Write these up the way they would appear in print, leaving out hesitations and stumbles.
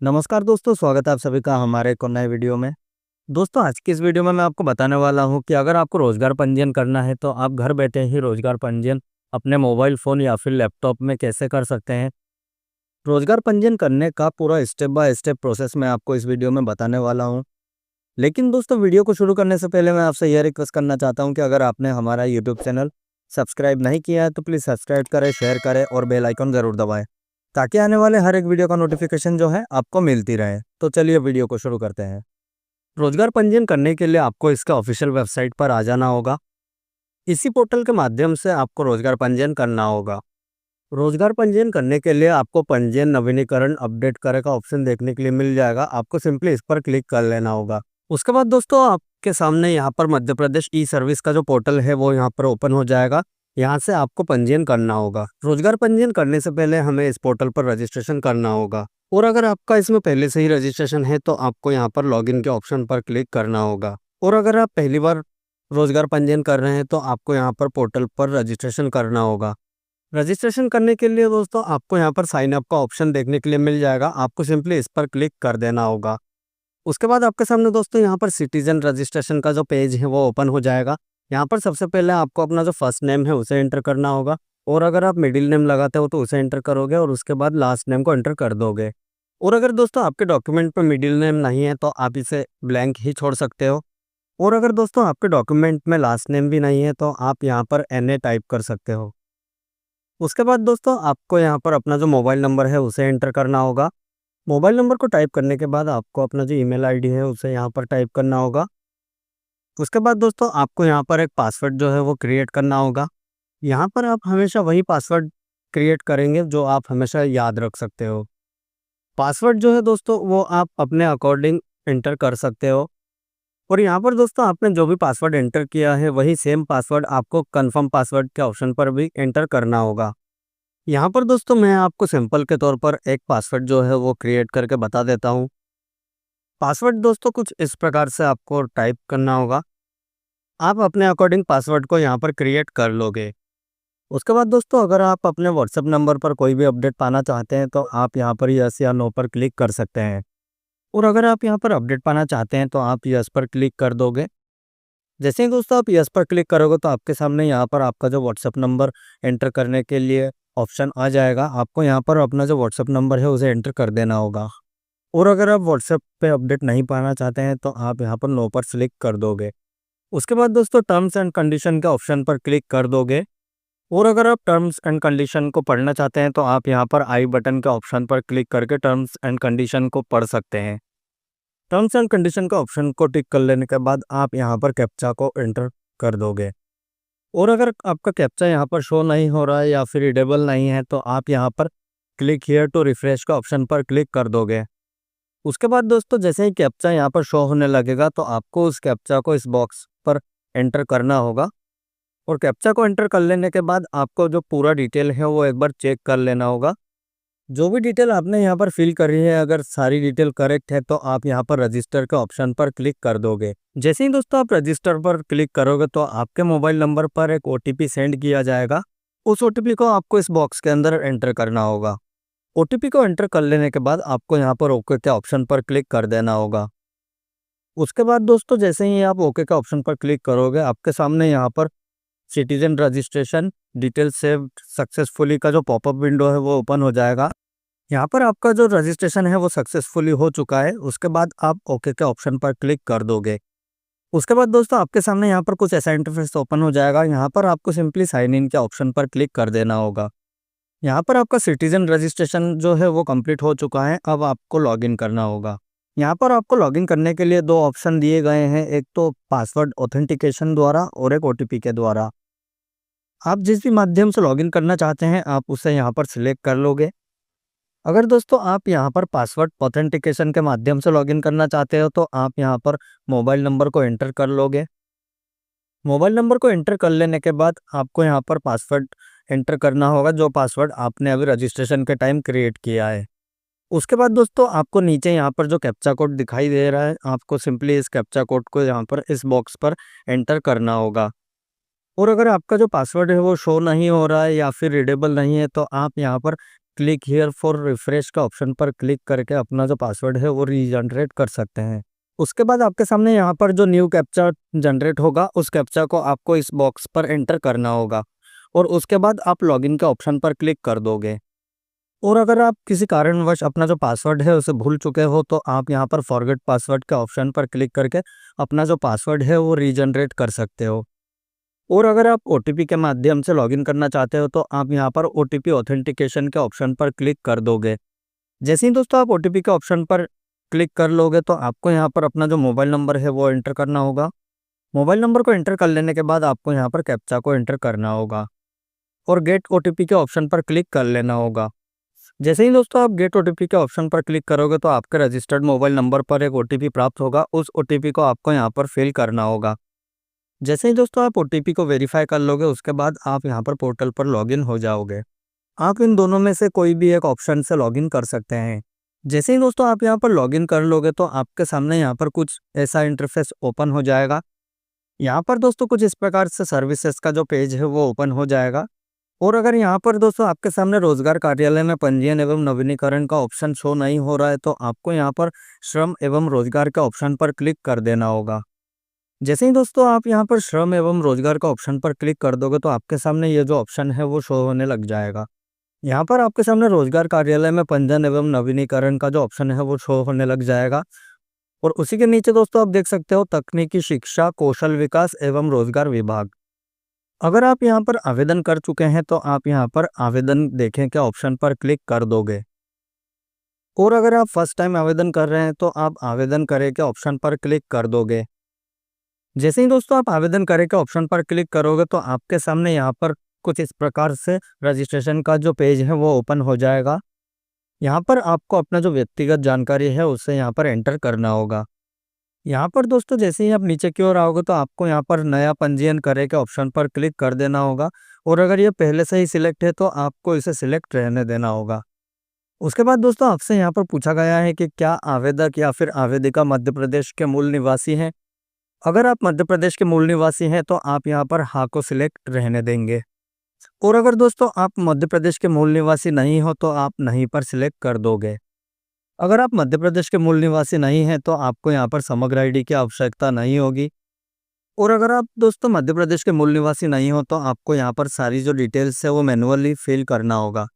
नमस्कार दोस्तों, स्वागत है आप सभी का हमारे एक और नए वीडियो में। दोस्तों, आज की इस वीडियो में मैं आपको बताने वाला हूं कि अगर आपको रोज़गार पंजीयन करना है तो आप घर बैठे ही रोज़गार पंजीयन अपने मोबाइल फ़ोन या फिर लैपटॉप में कैसे कर सकते हैं। रोज़गार पंजीयन करने का पूरा स्टेप बाय स्टेप प्रोसेस मैं आपको इस वीडियो में बताने वाला हूं। लेकिन दोस्तों, वीडियो को शुरू करने से पहले मैं आपसे यह रिक्वेस्ट करना चाहता हूं कि अगर आपने हमारा यूट्यूब चैनल सब्सक्राइब नहीं किया है तो प्लीज़ सब्सक्राइब करें, शेयर करें और बेल आइकन ज़रूर दबाएँ, ताकि आने वाले हर एक वीडियो का नोटिफिकेशन जो है आपको मिलती रहे। तो चलिए वीडियो को शुरू करते हैं। रोजगार पंजीयन करने के लिए आपको इसका ऑफिशियल वेबसाइट पर आ जाना होगा। इसी पोर्टल के माध्यम से आपको रोजगार पंजीयन करना होगा। रोजगार पंजीयन करने के लिए आपको पंजीयन नवीनीकरण अपडेट करे का ऑप्शन देखने के लिए मिल जाएगा। आपको सिंपली इस पर क्लिक कर लेना होगा। उसके बाद दोस्तों, आपके सामने यहाँ पर मध्य प्रदेश ई सर्विस का जो पोर्टल है वो यहाँ पर ओपन हो जाएगा। यहाँ से आपको पंजीयन करना होगा। रोजगार पंजीयन करने से पहले हमें इस पोर्टल पर रजिस्ट्रेशन करना होगा। और अगर आपका इसमें पहले से ही रजिस्ट्रेशन है तो आपको यहाँ पर लॉगिन के ऑप्शन पर क्लिक करना होगा। और अगर आप पहली बार रोजगार पंजीयन कर रहे हैं तो आपको यहाँ पर पोर्टल पर रजिस्ट्रेशन करना होगा। रजिस्ट्रेशन करने के लिए दोस्तों आपको यहाँ पर साइन अप का ऑप्शन देखने के लिए मिल जाएगा। आपको सिंपली इस पर क्लिक कर देना होगा। उसके बाद आपके सामने दोस्तों यहाँ पर सिटीजन रजिस्ट्रेशन का जो पेज है वो ओपन हो जाएगा। यहाँ पर सबसे पहले आपको अपना जो फर्स्ट नेम है उसे एंटर करना होगा। और अगर आप मिडिल नेम लगाते हो तो उसे एंटर करोगे और उसके बाद लास्ट नेम को एंटर कर दोगे। और अगर दोस्तों आपके डॉक्यूमेंट पर मिडिल नेम नहीं है तो आप इसे ब्लैंक ही छोड़ सकते हो। और अगर दोस्तों आपके डॉक्यूमेंट में लास्ट नेम भी नहीं है तो आप यहाँ पर NA टाइप कर सकते हो। उसके बाद दोस्तों आपको यहाँ पर अपना जो मोबाइल नंबर है उसे एंटर करना होगा। मोबाइल नंबर को टाइप करने के बाद आपको अपना जो ईमेल आईडी है उसे यहाँ पर टाइप करना होगा। उसके बाद दोस्तों आपको यहाँ पर एक पासवर्ड जो है वो क्रिएट करना होगा। यहाँ पर आप हमेशा वही पासवर्ड क्रिएट करेंगे जो आप हमेशा याद रख सकते हो। पासवर्ड जो है दोस्तों वो आप अपने अकॉर्डिंग एंटर कर सकते हो। और यहाँ पर दोस्तों आपने जो भी पासवर्ड एंटर किया है वही सेम पासवर्ड आपको कंफर्म पासवर्ड के ऑप्शन पर भी एंटर करना होगा। यहाँ पर दोस्तों मैं आपको सिंपल के तौर पर एक पासवर्ड जो है वो क्रिएट करके बता देता हूँ। पासवर्ड दोस्तों कुछ इस प्रकार से आपको टाइप करना होगा। आप अपने अकॉर्डिंग पासवर्ड को यहाँ पर क्रिएट कर लोगे। उसके बाद दोस्तों अगर आप अपने व्हाट्सएप नंबर पर कोई भी अपडेट पाना चाहते हैं तो आप यहाँ पर यस या नो पर क्लिक कर सकते हैं। और अगर आप यहाँ पर अपडेट पाना चाहते हैं तो आप यस पर क्लिक कर दोगे। जैसे ही दोस्तों आप यस पर क्लिक करोगे तो आपके सामने यहाँ पर आपका जो व्हाट्सएप नंबर एंटर करने के लिए ऑप्शन आ जाएगा। आपको यहाँ पर अपना जो व्हाट्सएप नंबर है उसे एंटर कर देना होगा। और अगर आप व्हाट्सएप पे अपडेट नहीं पाना चाहते हैं तो आप यहाँ पर नो पर क्लिक कर दोगे। उसके बाद दोस्तों टर्म्स एंड कंडीशन के ऑप्शन पर क्लिक कर दोगे। और अगर आप टर्म्स एंड कंडीशन को पढ़ना चाहते हैं तो आप यहाँ पर आई बटन के ऑप्शन पर क्लिक करके टर्म्स एंड कंडीशन को पढ़ सकते हैं। टर्म्स एंड कंडीशन का ऑप्शन को टिक कर लेने के बाद आप यहाँ पर कैप्चा को एंटर कर दोगे। और अगर आपका कैप्चा यहाँ पर शो नहीं हो रहा है या फिर रीडेबल नहीं है तो आप यहाँ पर क्लिक हियर टू रिफ्रेश का ऑप्शन पर क्लिक कर दोगे। उसके बाद दोस्तों जैसे ही कैप्चा यहाँ पर शो होने लगेगा तो आपको उस कैप्चा को इस बॉक्स पर एंटर करना होगा। और कैप्चा को एंटर कर लेने के बाद आपको जो पूरा डिटेल है वो एक बार चेक कर लेना होगा। जो भी डिटेल आपने यहाँ पर फिल करी है अगर सारी डिटेल करेक्ट है तो आप यहाँ पर रजिस्टर के ऑप्शन पर क्लिक कर दोगे। जैसे ही दोस्तों आप रजिस्टर पर क्लिक करोगे तो आपके मोबाइल नंबर पर एक OTP सेंड किया जाएगा। उस OTP को आपको इस बॉक्स के अंदर एंटर करना होगा। OTP को एंटर कर लेने के बाद आपको यहाँ पर ओके के ऑप्शन पर क्लिक कर देना होगा। उसके बाद दोस्तों जैसे ही आप ओके के ऑप्शन पर क्लिक करोगे आपके सामने यहाँ पर citizen registration detail saved successfully का जो पॉपअप विंडो है वो ओपन हो जाएगा। यहाँ पर आपका जो रजिस्ट्रेशन है वो सक्सेसफुली हो चुका है। उसके बाद आप ओके के ऑप्शन पर क्लिक कर दोगे। उसके बाद दोस्तों आपके सामने यहाँ पर कुछ ऐसा इंटरफेस ओपन हो जाएगा। यहाँ पर आपको सिंपली साइन इन के ऑप्शन पर क्लिक कर देना होगा। यहाँ पर आपका सिटीजन रजिस्ट्रेशन जो है वो कंप्लीट हो चुका है। अब आपको लॉगिन करना होगा। यहाँ पर आपको लॉगिन करने के लिए दो ऑप्शन दिए गए हैं, एक तो पासवर्ड ऑथेंटिकेशन द्वारा और एक OTP के द्वारा। आप जिस भी माध्यम से लॉगिन करना चाहते हैं आप उसे यहाँ पर सिलेक्ट कर लोगे। अगर दोस्तों आप यहाँ पर पासवर्ड ऑथेंटिकेशन के माध्यम से लॉगिन करना चाहते हो तो आप यहाँ पर मोबाइल नंबर को एंटर कर लोगे। मोबाइल नंबर को एंटर कर लेने के बाद आपको यहाँ पर पासवर्ड एंटर करना होगा जो पासवर्ड आपने अभी रजिस्ट्रेशन के टाइम क्रिएट किया है। उसके बाद दोस्तों आपको नीचे यहाँ पर जो कैप्चा कोड दिखाई दे रहा है आपको सिंपली इस कैप्चा कोड को यहाँ पर इस बॉक्स पर एंटर करना होगा। और अगर आपका जो पासवर्ड है वो शो नहीं हो रहा है या फिर रीडेबल नहीं है तो आप यहाँ पर क्लिक हियर फॉर रिफ्रेश का ऑप्शन पर क्लिक करके अपना जो पासवर्ड है वो रीजनरेट कर सकते हैं। उसके बाद आपके सामने यहाँ पर जो न्यू कैप्चा जनरेट होगा उस कैप्चा को आपको इस बॉक्स पर एंटर करना होगा और उसके बाद आप लॉगिन के ऑप्शन पर क्लिक कर दोगे। और अगर आप किसी कारणवश अपना जो पासवर्ड है उसे भूल चुके हो तो आप यहाँ पर फॉरगेट पासवर्ड के ऑप्शन पर क्लिक करके अपना जो पासवर्ड है वो रीजनरेट कर सकते हो। और अगर आप ओटीपी के माध्यम से लॉगिन करना चाहते हो तो आप यहाँ पर ओटीपी ऑथेंटिकेशन के ऑप्शन पर क्लिक कर दोगे। जैसे ही दोस्तों आप ओटीपी के ऑप्शन पर क्लिक कर लोगे तो आपको यहाँ पर अपना जो मोबाइल नंबर है वो एंटर करना होगा। मोबाइल नंबर को एंटर कर लेने के बाद आपको यहाँ पर कैप्चा को एंटर करना होगा और गेट ओटीपी के ऑप्शन पर क्लिक कर लेना होगा। जैसे ही दोस्तों आप गेट ओटीपी के ऑप्शन पर क्लिक करोगे तो आपके रजिस्टर्ड मोबाइल नंबर पर एक ओटीपी प्राप्त होगा। उस ओटीपी को आपको यहाँ पर फिल करना होगा। जैसे ही दोस्तों आप ओटीपी को वेरीफाई कर लोगे उसके बाद आप यहाँ पर पोर्टल पर लॉगिन हो जाओगे। आप इन दोनों में से कोई भी एक ऑप्शन से लॉगिन कर सकते हैं। जैसे ही दोस्तों आप यहाँ पर लॉगिन कर लोगे तो आपके सामने यहाँ पर कुछ ऐसा इंटरफेस ओपन हो जाएगा। यहाँ पर दोस्तों कुछ इस प्रकार से सर्विसेज का जो पेज है वो ओपन हो जाएगा। और अगर यहाँ पर दोस्तों आपके सामने रोजगार कार्यालय में पंजीयन एवं नवीनीकरण का ऑप्शन शो नहीं हो रहा है तो आपको यहाँ पर श्रम एवं रोजगार के ऑप्शन पर क्लिक कर देना होगा। जैसे ही दोस्तों आप यहाँ पर श्रम एवं रोजगार का ऑप्शन पर क्लिक कर दोगे तो आपके सामने ये जो ऑप्शन है वो शो होने लग जाएगा। यहाँ पर आपके सामने रोजगार कार्यालय में पंजीयन एवं नवीनीकरण का जो ऑप्शन है वो शो होने लग जाएगा। और उसी के नीचे दोस्तों आप देख सकते हो तकनीकी शिक्षा, कौशल विकास एवं रोजगार विभाग। अगर आप यहाँ पर आवेदन कर चुके हैं तो आप यहाँ पर आवेदन देखें के ऑप्शन पर क्लिक कर दोगे। और अगर आप फर्स्ट टाइम आवेदन कर रहे हैं तो आप आवेदन करें के ऑप्शन पर क्लिक कर दोगे। जैसे ही दोस्तों आप आवेदन करें के ऑप्शन पर क्लिक करोगे तो आपके सामने यहाँ पर कुछ इस प्रकार से रजिस्ट्रेशन का जो पेज है वो ओपन हो जाएगा। यहाँ पर आपको अपना जो व्यक्तिगत जानकारी है उसे यहाँ पर एंटर करना होगा। यहाँ पर दोस्तों जैसे ही आप नीचे की ओर आओगे तो आपको यहाँ पर नया पंजीयन करें के ऑप्शन पर क्लिक कर देना होगा। और अगर ये पहले से ही सिलेक्ट है तो आपको इसे सिलेक्ट रहने देना होगा। उसके बाद दोस्तों आपसे यहाँ पर पूछा गया है कि क्या आवेदक या फिर आवेदिका मध्य प्रदेश के मूल निवासी हैं। अगर आप मध्य प्रदेश के मूल निवासी हैं तो आप यहाँ पर हाँ को सिलेक्ट रहने देंगे। और अगर दोस्तों आप मध्य प्रदेश के मूल निवासी नहीं हो तो आप नहीं पर सिलेक्ट कर दोगे। अगर आप मध्य प्रदेश के मूल निवासी नहीं हैं तो आपको यहाँ पर समग्र आईडी की आवश्यकता नहीं होगी। और अगर आप दोस्तों मध्य प्रदेश के मूल निवासी नहीं हो तो आपको यहाँ पर सारी जो डिटेल्स है वो मैनुअली फिल करना होगा।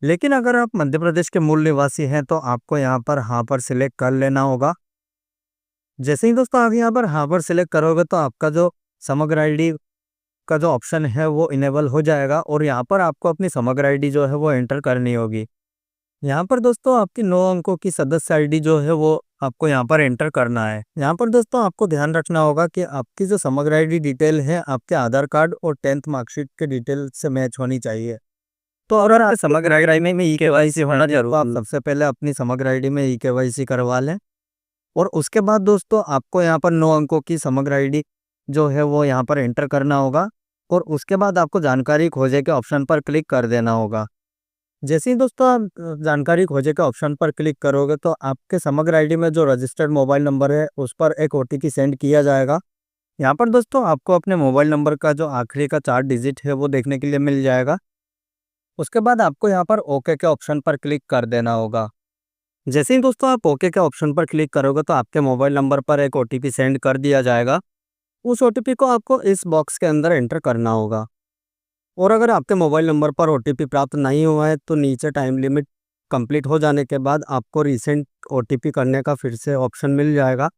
लेकिन अगर आप मध्य प्रदेश के मूल निवासी हैं तो आपको यहाँ पर हाँ पर सिलेक्ट कर लेना होगा। जैसे ही दोस्तों आप यहाँ पर हाँ पर सिलेक्ट करोगे तो आपका जो समग्र आईडी का जो ऑप्शन है वो इनेबल हो जाएगा और यहाँ पर आपको अपनी समग्र आईडी जो है वो एंटर करनी होगी। यहाँ पर दोस्तों आपकी 9 अंकों की सदस्य आईडी जो है वो आपको यहाँ पर एंटर करना है। यहाँ पर दोस्तों आपको ध्यान रखना होगा कि आपकी जो समग्र आईडी डिटेल है आपके आधार कार्ड और 10th मार्कशीट के डिटेल से मैच होनी चाहिए। तो अगर आप समग्र आईडी में ई-केवाईसी होना जरूर, आप सबसे पहले अपनी समग्र आईडी में ई-केवाईसी करवा लें। और उसके बाद दोस्तों आपको यहाँ पर 9 अंकों की समग्र आईडी जो है वो यहाँ पर एंटर करना होगा। और उसके बाद आपको जानकारी खोजे के ऑप्शन पर क्लिक कर देना होगा। जैसे ही दोस्तों आप जानकारी खोजे के ऑप्शन पर क्लिक करोगे तो आपके समग्र आईडी में जो रजिस्टर्ड मोबाइल नंबर है उस पर एक ओटीपी सेंड किया जाएगा। यहाँ पर दोस्तों आपको अपने मोबाइल नंबर का जो आखिरी का 4 डिजिट है वो देखने के लिए मिल जाएगा। उसके बाद आपको यहाँ पर ओके के ऑप्शन पर क्लिक कर देना होगा। जैसे ही दोस्तों आप ओके के ऑप्शन पर क्लिक करोगे तो आपके मोबाइल नंबर पर एक ओटीपी सेंड कर दिया जाएगा। उस ओटीपी को आपको इस बॉक्स के अंदर एंटर करना होगा। और अगर आपके मोबाइल नंबर पर ओटीपी प्राप्त नहीं हुआ है तो नीचे टाइम लिमिट कंप्लीट हो जाने के बाद आपको रीसेंट ओटीपी करने का फिर से ऑप्शन मिल जाएगा।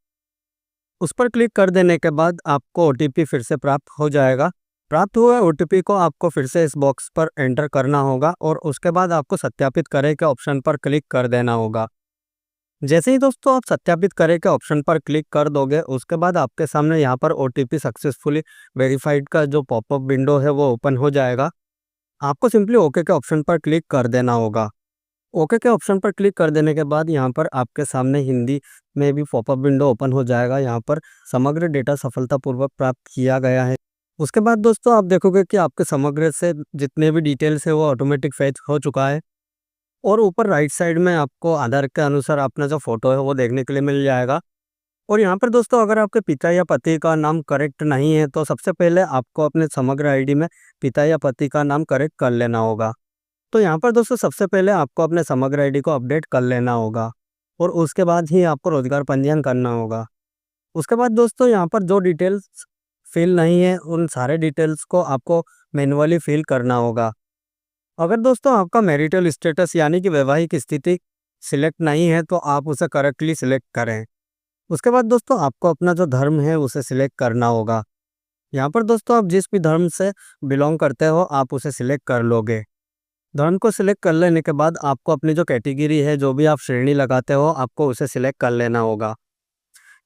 उस पर क्लिक कर देने के बाद आपको ओटीपी फिर से प्राप्त हो जाएगा। प्राप्त हुए ओटीपी को आपको फिर से इस बॉक्स पर एंटर करना होगा और उसके बाद आपको सत्यापित करें के ऑप्शन पर क्लिक कर देना होगा। जैसे ही दोस्तों आप सत्यापित करें के ऑप्शन पर क्लिक कर दोगे उसके बाद आपके सामने यहाँ पर ओटीपी सक्सेसफुली वेरीफाइड का जो पॉपअप विंडो है वो ओपन हो जाएगा। आपको सिंपली ओके के ऑप्शन पर क्लिक कर देना होगा। ओके के ऑप्शन पर क्लिक कर देने के बाद यहाँ पर आपके सामने हिंदी में भी पॉपअप विंडो ओपन हो जाएगा। यहाँ पर समग्र डेटा सफलतापूर्वक प्राप्त किया गया है। उसके बाद दोस्तों आप देखोगे कि आपके समग्र से जितने भी डिटेल्स है वो ऑटोमेटिक फैच हो चुका है। और ऊपर राइट साइड में आपको आधार के अनुसार अपना जो फोटो है वो देखने के लिए मिल जाएगा। और यहाँ पर दोस्तों अगर आपके पिता या पति का नाम करेक्ट नहीं है तो सबसे पहले आपको अपने समग्र आईडी में पिता या पति का नाम करेक्ट कर लेना होगा। तो यहाँ पर दोस्तों सबसे पहले आपको अपने समग्र आईडी को अपडेट कर लेना होगा और उसके बाद ही आपको रोजगार पंजीयन करना होगा। उसके बाद दोस्तों यहाँ पर जो डिटेल्स फिल नहीं है उन सारे डिटेल्स को आपको मैन्युअली फिल करना होगा। अगर दोस्तों आपका मैरिटल स्टेटस यानी कि वैवाहिक स्थिति सिलेक्ट नहीं है तो आप उसे करेक्टली सिलेक्ट करें। उसके बाद दोस्तों आपको अपना जो धर्म है उसे सिलेक्ट करना होगा। यहाँ पर दोस्तों आप जिस भी धर्म से बिलोंग करते हो आप उसे सिलेक्ट कर लोगे। धर्म को सिलेक्ट कर लेने के बाद आपको अपनी जो कैटेगरी है, जो भी आप श्रेणी लगाते हो, आपको उसे सिलेक्ट कर लेना होगा।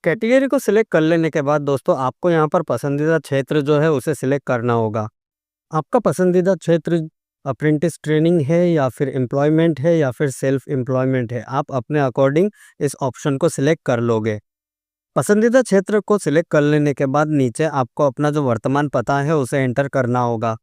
कैटेगरी को सिलेक्ट कर लेने के बाद दोस्तों आपको यहाँ पर पसंदीदा क्षेत्र जो है उसे सिलेक्ट करना होगा। आपका पसंदीदा क्षेत्र अप्रेंटिस ट्रेनिंग है या फिर एम्प्लॉयमेंट है या फिर सेल्फ एम्प्लॉयमेंट है, आप अपने अकॉर्डिंग इस ऑप्शन को सिलेक्ट कर लोगे। पसंदीदा क्षेत्र को सिलेक्ट कर लेने के बाद नीचे आपको अपना जो वर्तमान पता है उसे एंटर करना होगा।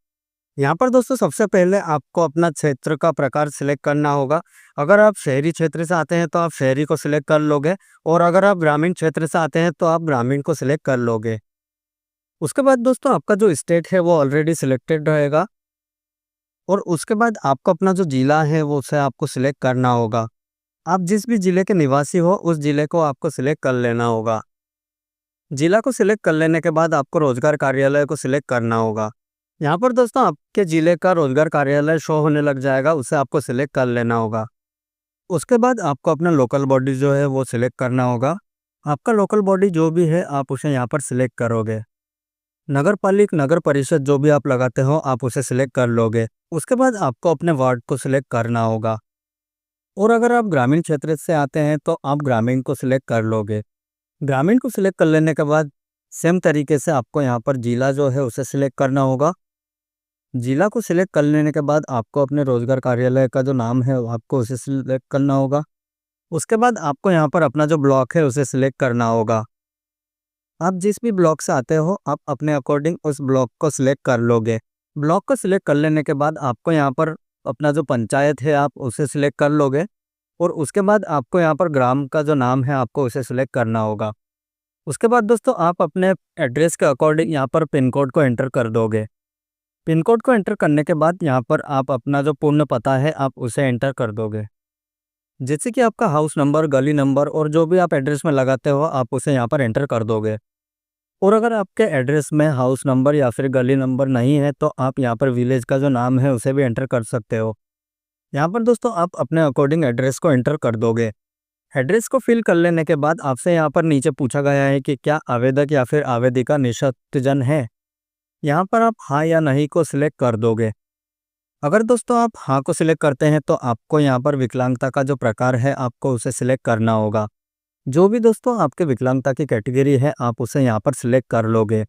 यहाँ पर दोस्तों सबसे पहले आपको अपना क्षेत्र का प्रकार सिलेक्ट करना होगा। अगर आप शहरी क्षेत्र से आते हैं तो आप शहरी को सिलेक्ट कर लोगे और अगर आप ग्रामीण क्षेत्र से आते हैं तो आप ग्रामीण को सिलेक्ट कर लोगे। उसके बाद दोस्तों आपका जो स्टेट है वो ऑलरेडी सिलेक्टेड रहेगा और उसके बाद आपको अपना जो जिला है वो उसे आपको सिलेक्ट करना होगा। आप जिस भी जिले के निवासी हो उस जिले को आपको सिलेक्ट कर लेना होगा। जिला को सिलेक्ट कर लेने के बाद आपको रोजगार कार्यालय को सिलेक्ट करना होगा। यहाँ पर दोस्तों आपके जिले का रोजगार कार्यालय शो होने लग जाएगा, उसे आपको सिलेक्ट कर लेना होगा। उसके बाद आपको अपना लोकल बॉडी जो है वो सिलेक्ट करना होगा। आपका लोकल बॉडी जो भी है आप उसे यहाँ पर सिलेक्ट करोगे। नगर पालिक नगर परिषद जो भी आप लगाते हो आप उसे सिलेक्ट कर लोगे। उसके बाद आपको अपने वार्ड को सिलेक्ट करना होगा और अगर आप ग्रामीण क्षेत्र से आते हैं तो आप ग्रामीण को सिलेक्ट कर लोगे। ग्रामीण को सिलेक्ट कर लेने के बाद सेम तरीके से आपको यहाँ पर जिला जो है उसे सिलेक्ट करना होगा। जिला को सिलेक्ट कर लेने के बाद आपको अपने रोजगार कार्यालय का जो नाम है आपको उसे सिलेक्ट करना होगा। उसके बाद आपको यहाँ पर अपना जो ब्लॉक है उसे सिलेक्ट करना होगा। आप जिस भी ब्लॉक से आते हो आप अपने अकॉर्डिंग उस ब्लॉक को सिलेक्ट कर लोगे। ब्लॉक को सिलेक्ट कर लेने के बाद आपको यहाँ पर अपना जो पंचायत है आप उसे सिलेक्ट कर लोगे और उसके बाद आपको यहाँ पर ग्राम का जो नाम है आपको उसे सिलेक्ट करना होगा। उसके बाद दोस्तों आप अपने एड्रेस के अकॉर्डिंग यहाँ पर पिन कोड को एंटर कर दोगे। पिन कोड को एंटर करने के बाद यहाँ पर आप अपना जो पूर्ण पता है आप उसे एंटर कर दोगे। जैसे कि आपका हाउस नंबर, गली नंबर और जो भी आप एड्रेस में लगाते हो आप उसे यहाँ पर एंटर कर दोगे। और अगर आपके एड्रेस में हाउस नंबर या फिर गली नंबर नहीं है तो आप यहाँ पर विलेज का जो नाम है उसे भी एंटर कर सकते हो। यहाँ पर दोस्तों आप अपने अकॉर्डिंग एड्रेस को एंटर कर दोगे। एड्रेस को फिल कर लेने के बाद आपसे यहाँ पर नीचे पूछा गया है कि क्या आवेदक या फिर आवेदिका निःशक्तजन है। यहाँ पर आप हाँ या नहीं को सिलेक्ट कर दोगे। अगर दोस्तों आप हाँ को सिलेक्ट करते हैं तो आपको यहाँ पर विकलांगता का जो प्रकार है आपको उसे सिलेक्ट करना होगा। जो भी दोस्तों आपके विकलांगता की कैटेगरी है आप उसे यहाँ पर सिलेक्ट कर लोगे।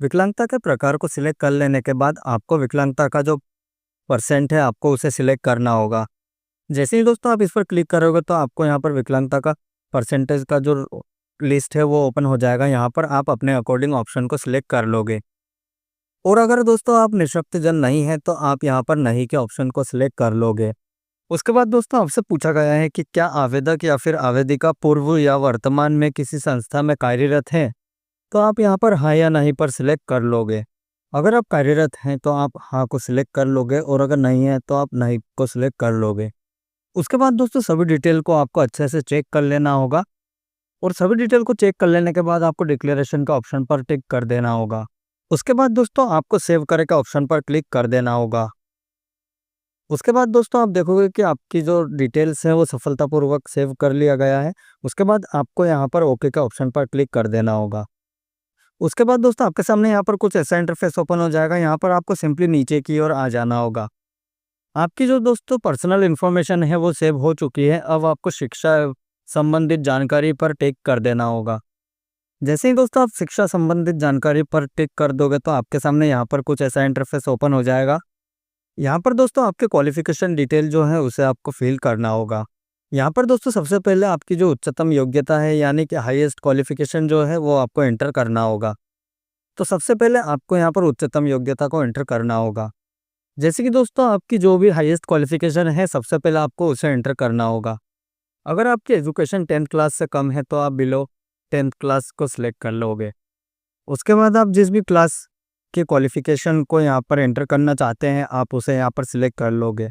विकलांगता के प्रकार को सिलेक्ट कर लेने के बाद आपको विकलांगता का जो परसेंट है आपको उसे सिलेक्ट करना होगा। जैसे ही दोस्तों आप इस पर क्लिक करोगे तो आपको यहाँ पर विकलांगता का परसेंटेज का जो लिस्ट है वो ओपन हो जाएगा। यहाँ पर आप अपने अकॉर्डिंग ऑप्शन को सिलेक्ट कर लोगे। और अगर दोस्तों आप निःशक्तजन नहीं है तो आप यहाँ पर नहीं के ऑप्शन को सिलेक्ट कर लोगे। उसके बाद दोस्तों आपसे पूछा गया है कि क्या आवेदक या फिर आवेदिका पूर्व या वर्तमान में किसी संस्था में कार्यरत है, तो आप यहाँ पर हाँ या नहीं पर सिलेक्ट कर लोगे। अगर आप कार्यरत हैं तो आप हाँ को सिलेक्ट कर लोगे और अगर नहीं है तो आप नहीं को सिलेक्ट कर लोगे। उसके बाद दोस्तों सभी डिटेल को आपको अच्छे से चेक कर लेना होगा और सभी डिटेल को चेक कर लेने के बाद आपको डिक्लेरेशन का ऑप्शन पर टिक कर देना होगा। उसके बाद दोस्तों आपको सेव करे का ऑप्शन पर क्लिक कर देना होगा। उसके बाद दोस्तों आप देखोगे कि आपकी जो डिटेल्स है वो सफलतापूर्वक सेव कर लिया गया है। उसके बाद आपको यहाँ पर ओके का ऑप्शन पर क्लिक कर देना होगा। उसके बाद दोस्तों आपके सामने यहाँ पर कुछ ऐसा इंटरफेस ओपन हो जाएगा। यहाँ पर आपको सिंपली नीचे की ओर आ जाना होगा। आपकी जो दोस्तों पर्सनल इन्फॉर्मेशन है वो सेव हो चुकी है। अब आपको शिक्षा संबंधित जानकारी पर टिक कर देना होगा। जैसे ही दोस्तों आप शिक्षा संबंधित जानकारी पर टिक कर दोगे तो आपके सामने यहाँ पर कुछ ऐसा इंटरफेस ओपन हो जाएगा। यहाँ पर दोस्तों आपके क्वालिफिकेशन डिटेल जो है उसे आपको फिल करना होगा। यहाँ पर दोस्तों सबसे पहले आपकी जो उच्चतम योग्यता है यानी कि हाईएस्ट क्वालिफिकेशन जो है वो आपको एंटर करना होगा। तो सबसे पहले आपको यहाँ पर उच्चतम योग्यता को एंटर करना होगा। जैसे कि दोस्तों आपकी जो भी हाईएस्ट क्वालिफिकेशन है सबसे पहले आपको उसे एंटर करना होगा। अगर आपकी एजुकेशन 10th क्लास से कम है तो आप बिलो 10th क्लास को सिलेक्ट कर लोगे। उसके बाद आप जिस भी क्लास आपके क्वालिफ़िकेशन को यहाँ पर एंटर करना चाहते हैं, आप उसे यहाँ पर सिलेक्ट कर लोगे।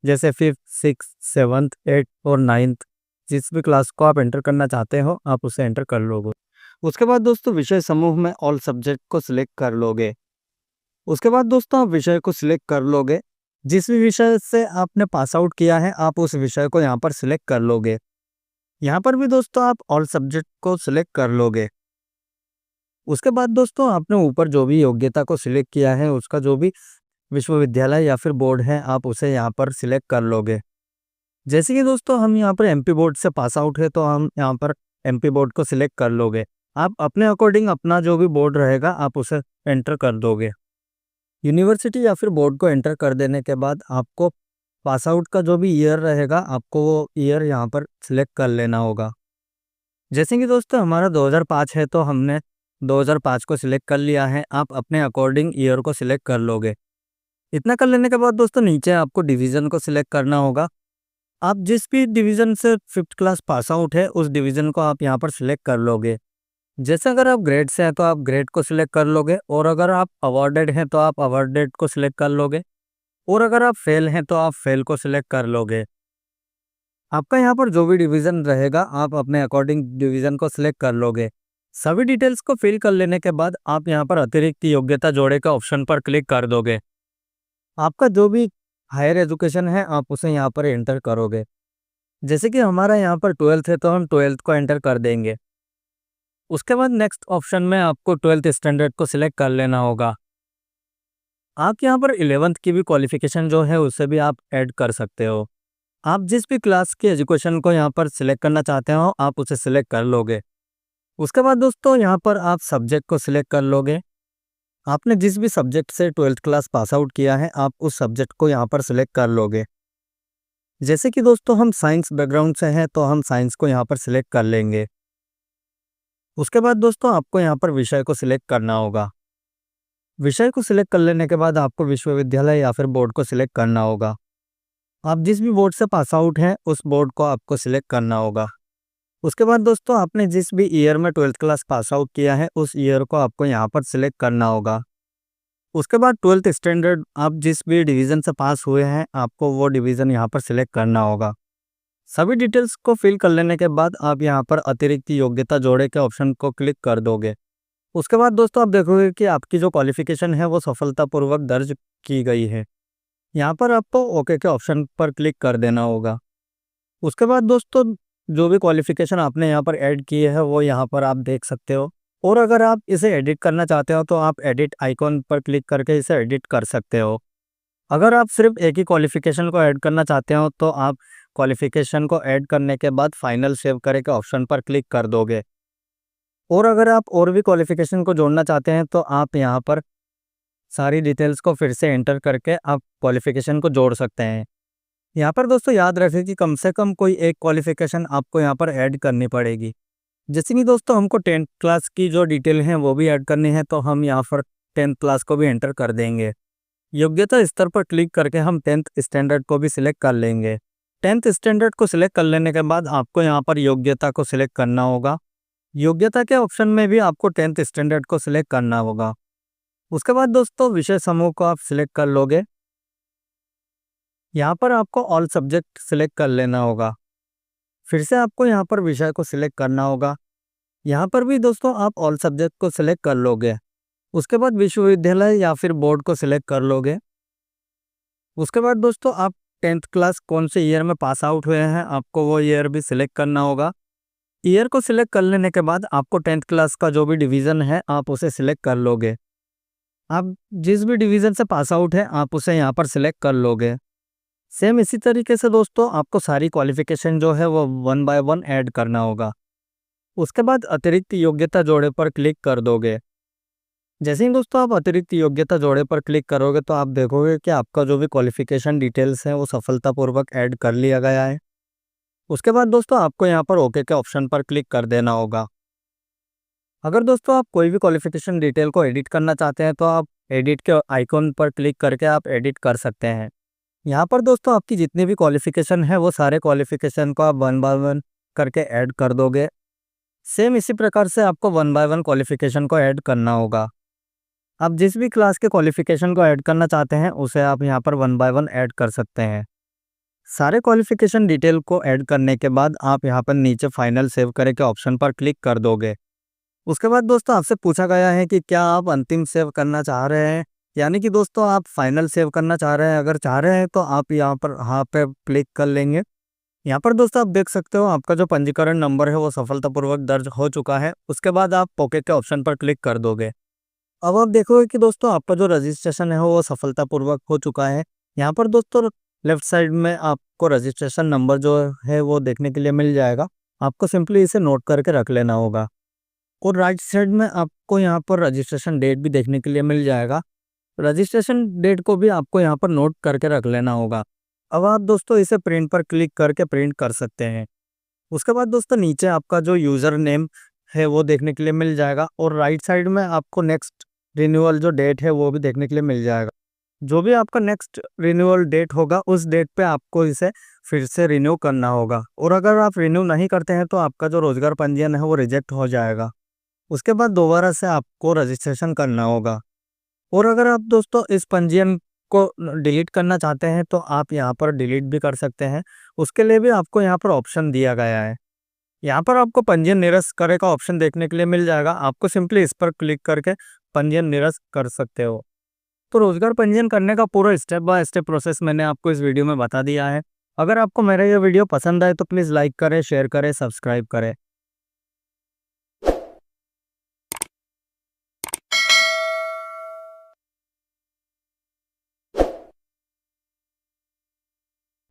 जैसे 5th, 6th, 7th, 8th और 9th जिस भी क्लास को आप एंटर करना चाहते हो, आप उसे एंटर कर लोगे। उसके बाद दोस्तों विषय समूह में ऑल सब्जेक्ट को सिलेक्ट कर लोगे। उसके बाद दोस्तों आप विषय को सिलेक्ट कर लोगे। जिस भी विषय से आपने पास आउट किया है, आप उस विषय को यहाँ पर सिलेक्ट कर लोगे। यहाँ पर भी दोस्तों आप ऑल सब्जेक्ट को सिलेक्ट कर लोगे। उसके बाद दोस्तों आपने ऊपर जो भी योग्यता को सिलेक्ट किया है, उसका जो भी विश्वविद्यालय या फिर बोर्ड है, आप उसे यहाँ पर सिलेक्ट कर लोगे। जैसे कि दोस्तों हम यहाँ पर एमपी बोर्ड से पास आउट है, तो हम यहाँ पर एमपी बोर्ड को सिलेक्ट कर लोगे। आप अपने अकॉर्डिंग अपना जो भी बोर्ड रहेगा, आप उसे एंटर कर दोगे। यूनिवर्सिटी या फिर बोर्ड को एंटर कर देने के बाद आपको पास आउट का जो भी ईयर रहेगा, आपको वो ईयर यहाँ पर सिलेक्ट कर लेना होगा। जैसे कि दोस्तों हमारा 2005 है, तो हमने 2005 को सिलेक्ट कर लिया है। आप अपने अकॉर्डिंग ईयर को सिलेक्ट कर लोगे। इतना कर लेने के बाद दोस्तों नीचे आपको डिवीज़न को सिलेक्ट करना होगा। आप जिस भी डिवीज़न से 5th क्लास पास आउट है, उस डिवीज़न को आप यहाँ पर सिलेक्ट कर लोगे। जैसे अगर आप ग्रेड से हैं, तो आप ग्रेड को सिलेक्ट कर लोगे, और अगर आप अवॉर्डेड हैं, तो आप अवॉर्डेड को सिलेक्ट कर लोगे, और अगर आप फेल हैं, तो आप फेल को सिलेक्ट कर लोगे। आपका यहाँ पर जो भी डिवीज़न रहेगा, आप अपने अकॉर्डिंग डिवीज़न को सिलेक्ट कर लोगे। सभी डिटेल्स को फिल कर लेने के बाद आप यहाँ पर अतिरिक्त योग्यता जोड़े के ऑप्शन पर क्लिक कर दोगे। आपका जो भी हायर एजुकेशन है, आप उसे यहाँ पर एंटर करोगे। जैसे कि हमारा यहाँ पर 12th है, तो हम 12th को एंटर कर देंगे। उसके बाद नेक्स्ट ऑप्शन में आपको 12th स्टैंडर्ड को सिलेक्ट कर लेना होगा। आप यहाँ पर 11th की भी क्वालिफिकेशन जो है, उसे भी आप ऐड कर सकते हो। आप जिस भी क्लास के एजुकेशन को यहाँ पर सिलेक्ट करना चाहते हो, आप उसे सिलेक्ट कर लोगे। उसके बाद दोस्तों यहाँ पर आप सब्जेक्ट को सिलेक्ट कर लोगे। आपने जिस भी सब्जेक्ट से 12th क्लास पास आउट किया है, आप उस सब्जेक्ट को यहाँ पर सिलेक्ट कर लोगे। जैसे कि दोस्तों हम साइंस बैकग्राउंड से हैं, तो हम साइंस को यहाँ पर सिलेक्ट कर लेंगे। उसके बाद दोस्तों आपको यहाँ पर विषय को सिलेक्ट करना होगा। विषय को सिलेक्ट कर लेने के बाद आपको विश्वविद्यालय या फिर बोर्ड को सिलेक्ट करना होगा। आप जिस भी बोर्ड से पास आउट हैं, उस बोर्ड को आपको सिलेक्ट करना होगा। उसके बाद दोस्तों आपने जिस भी ईयर में 12th क्लास पास आउट किया है, उस ईयर को आपको यहाँ पर सिलेक्ट करना होगा। उसके बाद 12th स्टैंडर्ड आप जिस भी डिवीज़न से पास हुए हैं, आपको वो डिवीज़न यहाँ पर सिलेक्ट करना होगा। सभी डिटेल्स को फिल कर लेने के बाद आप यहाँ पर अतिरिक्त योग्यता जोड़े के ऑप्शन को क्लिक कर दोगे। उसके बाद दोस्तों आप देखोगे कि आपकी जो क्वालिफिकेशन है, वो सफलतापूर्वक दर्ज की गई है। यहाँ पर आपको ओके के ऑप्शन पर क्लिक कर देना होगा। उसके बाद दोस्तों जो भी क्वालिफिकेशन आपने यहाँ पर ऐड की है, वो यहाँ पर आप देख सकते हो, और अगर आप इसे एडिट करना चाहते हो, तो आप एडिट आइकॉन पर क्लिक करके इसे एडिट कर सकते हो। अगर आप सिर्फ एक ही क्वालिफिकेशन को ऐड करना चाहते हो, तो आप क्वालिफिकेशन को ऐड करने के बाद फाइनल सेव करे के ऑप्शन पर क्लिक कर दोगे। और अगर आप और भी क्वालिफिकेशन को जोड़ना चाहते हैं, तो आप यहाँ पर सारी डिटेल्स को फिर से एंटर करके आप क्वालिफिकेशन को जोड़ सकते हैं। यहाँ पर दोस्तों याद रखें कि कम से कम कोई एक क्वालिफिकेशन आपको यहाँ पर ऐड करनी पड़ेगी। जैसे कि दोस्तों हमको 10th क्लास की जो डिटेल है, वो भी ऐड करनी है, तो हम यहाँ पर 10th क्लास को भी एंटर कर देंगे। योग्यता स्तर पर क्लिक करके हम 10th स्टैंडर्ड को भी सिलेक्ट कर लेंगे। 10th स्टैंडर्ड को सिलेक्ट कर लेने के बाद आपको यहाँ पर योग्यता को सिलेक्ट करना होगा। योग्यता के ऑप्शन में भी आपको 10th स्टैंडर्ड को सिलेक्ट करना होगा। उसके बाद दोस्तों विषय समूह को आप सिलेक्ट कर लोगे। यहाँ पर आपको ऑल सब्जेक्ट सिलेक्ट कर लेना होगा। फिर से आपको यहाँ पर विषय को सिलेक्ट करना होगा। यहाँ पर भी दोस्तों आप ऑल सब्जेक्ट को सिलेक्ट कर लोगे। उसके बाद विश्वविद्यालय या फिर बोर्ड को सिलेक्ट कर लोगे। उसके बाद दोस्तों आप 10th क्लास कौन से ईयर में पास आउट हुए हैं, आपको वो ईयर भी सिलेक्ट करना होगा। ईयर को सिलेक्ट कर लेने के बाद आपको 10th क्लास का जो भी डिवीज़न है, आप उसे सिलेक्ट कर लोगे। आप जिस भी डिवीज़न से पास आउट है, आप उसे यहाँ पर सिलेक्ट कर लोगे। सेम इसी तरीके से दोस्तों आपको सारी क्वालिफिकेशन जो है, वो 1 बाय 1 ऐड करना होगा। उसके बाद अतिरिक्त योग्यता जोड़े पर क्लिक कर दोगे। जैसे ही दोस्तों आप अतिरिक्त योग्यता जोड़े पर क्लिक करोगे, तो आप देखोगे कि आपका जो भी क्वालिफिकेशन डिटेल्स है, वो सफलतापूर्वक ऐड कर लिया गया है। उसके बाद दोस्तों आपको यहाँ पर ओके के ऑप्शन पर क्लिक कर देना होगा। अगर दोस्तों आप कोई भी क्वालिफिकेशन डिटेल को एडिट करना चाहते हैं, तो आप एडिट के आइकॉन पर क्लिक करके आप एडिट कर सकते हैं। यहाँ पर दोस्तों आपकी जितनी भी क्वालिफिकेशन है, वो सारे क्वालिफिकेशन को आप 1 बाय 1 करके ऐड कर दोगे। सेम इसी प्रकार से आपको 1 बाय 1 क्वालिफिकेशन को ऐड करना होगा। आप जिस भी क्लास के क्वालिफिकेशन को ऐड करना चाहते हैं उसे आप यहाँ पर 1 बाय 1 ऐड कर सकते हैं। सारे क्वालिफिकेशन डिटेल को ऐड करने के बाद आप यहाँ पर नीचे फाइनल सेव करें के ऑप्शन पर क्लिक कर दोगे। उसके बाद दोस्तों आपसे पूछा गया है कि क्या आप अंतिम सेव करना चाह रहे हैं, यानी कि दोस्तों आप फाइनल सेव करना चाह रहे हैं। अगर चाह रहे हैं तो आप यहाँ पर हाँ पे क्लिक कर लेंगे। यहाँ पर दोस्तों आप देख सकते हो आपका जो पंजीकरण नंबर है वो सफलतापूर्वक दर्ज हो चुका है। उसके बाद आप ओके के ऑप्शन पर क्लिक कर दोगे। अब आप देखोगे कि दोस्तों आपका जो रजिस्ट्रेशन है वो सफलतापूर्वक हो चुका है। यहाँ पर दोस्तों लेफ्ट साइड में आपको रजिस्ट्रेशन नंबर जो है वो देखने के लिए मिल जाएगा। आपको सिंपली इसे नोट करके रख लेना होगा। और राइट साइड में आपको यहाँ पर रजिस्ट्रेशन डेट भी देखने के लिए मिल जाएगा। रजिस्ट्रेशन डेट को भी आपको यहाँ पर नोट करके रख लेना होगा। अब आप दोस्तों इसे प्रिंट पर क्लिक करके प्रिंट कर सकते हैं। उसके बाद दोस्तों नीचे आपका जो यूज़र नेम है वो देखने के लिए मिल जाएगा और राइट साइड में आपको नेक्स्ट रिन्यूअल जो डेट है वो भी देखने के लिए मिल जाएगा। जो भी आपका नेक्स्ट रिन्यूअल डेट होगा उस डेट पे आपको इसे फिर से रिन्यू करना होगा। और अगर आप रिन्यू नहीं करते हैं तो आपका जो रोजगार पंजीयन है वो रिजेक्ट हो जाएगा। उसके बाद दोबारा से आपको रजिस्ट्रेशन करना होगा। और अगर आप दोस्तों इस पंजीयन को डिलीट करना चाहते हैं तो आप यहाँ पर डिलीट भी कर सकते हैं। उसके लिए भी आपको यहाँ पर ऑप्शन दिया गया है। यहाँ पर आपको पंजीयन निरस्त करे का ऑप्शन देखने के लिए मिल जाएगा। आपको सिंपली इस पर क्लिक करके पंजीयन निरस्त कर सकते हो। तो रोजगार पंजीयन करने का पूरा स्टेप बाय स्टेप प्रोसेस मैंने आपको इस वीडियो में बता दिया है। अगर आपको मेरा ये वीडियो पसंद आए तो प्लीज़ लाइक करें, शेयर करें, सब्सक्राइब करें।